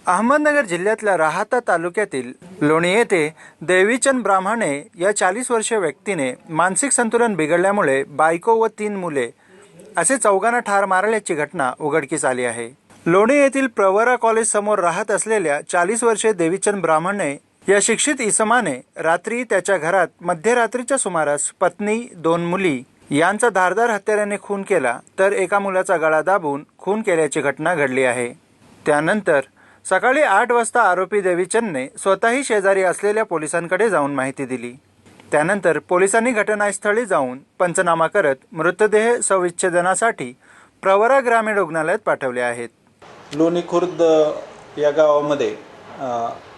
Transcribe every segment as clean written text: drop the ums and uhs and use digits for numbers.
अहमदनगर जिल्ह्यातल्या राहाता तालुक्यातील लोणी येथे देवीचंद ब्राह्मणे या 40 वर्षीय व्यक्तीने मानसिक संतुलन बिघडल्यामुळे बायको व 3 मुले असे 4 ठार मारल्याची घटना उघडकीस आली आहे। लोणी येथील प्रवरा कॉलेज समोर राहत असलेल्या 40 वर्षीय देवीचंद ब्राह्मणे या शिक्षित इसमाने रात्री त्याच्या घरात मध्यरात्रीच्या सुमारास पत्नी 2 मुली यांचा धारदार हत्याराने खून केला, तर एका मुलाचा गळा दाबून खून केल्याची घटना घडली आहे। त्यानंतर सकाळी 8 वाजता आरोपी देवीचंदने स्वतःही शेजारी असलेल्या पोलिसांकडे जाऊन माहिती दिली। त्यानंतर पोलिसांनी घटनास्थळी जाऊन पंचनामा करत मृतदेह शवविच्छेदनासाठी प्रवरा ग्रामीण रुग्णालयात पाठवले आहेत। लोणी खुर्द या गावामध्ये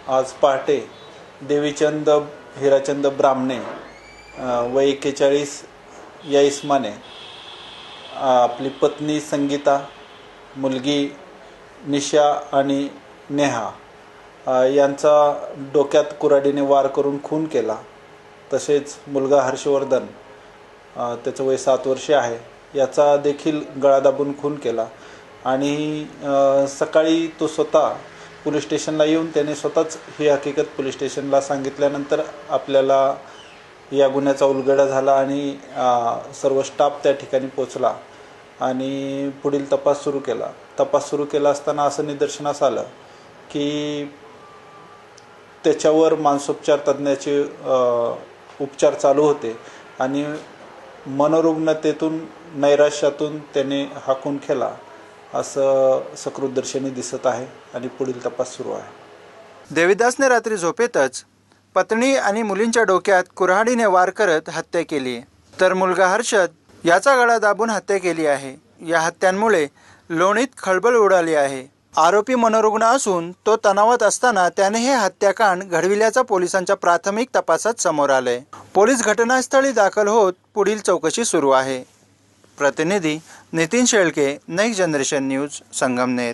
आज पहाटे देवीचंद हिराचंद ब्राह्मणे वय 41 या इसमाने आपली पत्नी संगीता, मुलगी निशा आणि नेहा यांचा डोक्यात कुऱ्हाडीने वार करून खून केला। तसेच मुलगा हर्षवर्धन, त्याचं वय 7 वर्षे आहे, याचा देखील गळा दाबून खून केला। आणि सकाळी तो स्वतः पोलीस स्टेशनला येऊन त्याने स्वतःच ही हकीकत पोलीस स्टेशनला सांगितल्यानंतर आपल्याला या गुन्ह्याचा उलगडा झाला आणि सर्व स्टाफ त्या ठिकाणी पोहोचला आणि पुढील तपास सुरू केला। तपास सुरू केला असताना असं निदर्शनास आलं की त्याच्यावर मानसोपचार तज्ज्ञाचे उपचार चालू होते आणि मनोरुग्णतेतून नैराश्यातून त्याने हा खून केला असं सकृतदर्शनी दिसत आहे आणि पुढील तपास सुरू आहे। देवीदासने रात्री झोपेतच पत्नी आणि मुलींच्या डोक्यात कुऱ्हाडीने वार करत हत्या केली, तर मुलगा हर्षद याचा गळा दाबून हत्या केली आहे। या हत्यांमुळे लोणीत खळबळ उडाली आहे। आरोपी मनोरुग्ण असून तो तणावात असताना त्याने हे हत्याकांड घडविल्याचा पोलिसांच्या प्राथमिक तपासात समोर आले। पोलीस घटनास्थळी दाखल होत पुढील चौकशी सुरू आहे। प्रतिनिधी Nitin Shelke, next generation news, Sangamner.